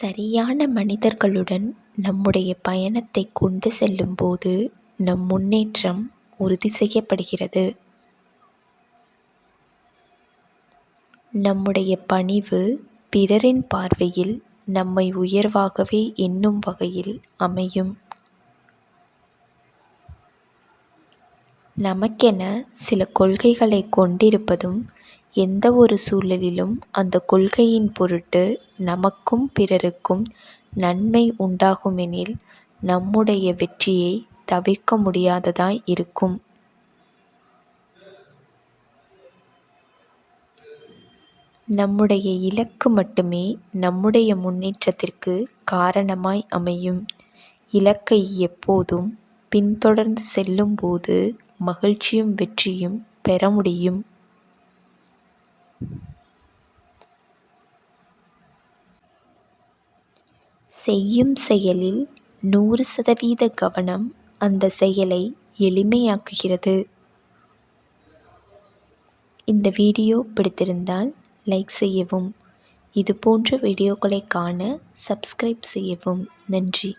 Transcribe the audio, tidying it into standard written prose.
சரியான மனிதர்களுடன் நம்முடைய பயணத்தை கொண்டு செல்லும்போது நம் முன்னேற்றம் உறுதி செய்யப்படுகிறது. நம்முடைய பணிவு பிறரின் பார்வையில் நம்மை உயர்வாகவே எண்ணும் வகையில் அமையும். நமக்கென சில கொள்கைகளை கொண்டிருப்பதும், எந்த ஒரு சூழலிலும் அந்த கொள்கையின் பொருட்டு நமக்கும் பிறருக்கும் நன்மை உண்டாகுமெனில் நம்முடைய வெற்றியை தவிர்க்க முடியாததாய் இருக்கும். நம்முடைய இலக்கு மட்டுமே நம்முடைய முன்னேற்றத்திற்கு காரணமாய் அமையும். இலக்கை எப்போதும் பின்தொடர்ந்து செல்லும்போது மகிழ்ச்சியும் வெற்றியும் பெற முடியும். செய்யும் செயலில் 100% கவனம் அந்த செயலை எளிமையாக்குகிறது. இந்த வீடியோ பிடித்திருந்தால் லைக் செய்யவும். இதுபோன்ற வீடியோக்களை காண சப்ஸ்கிரைப் செய்யவும். நன்றி.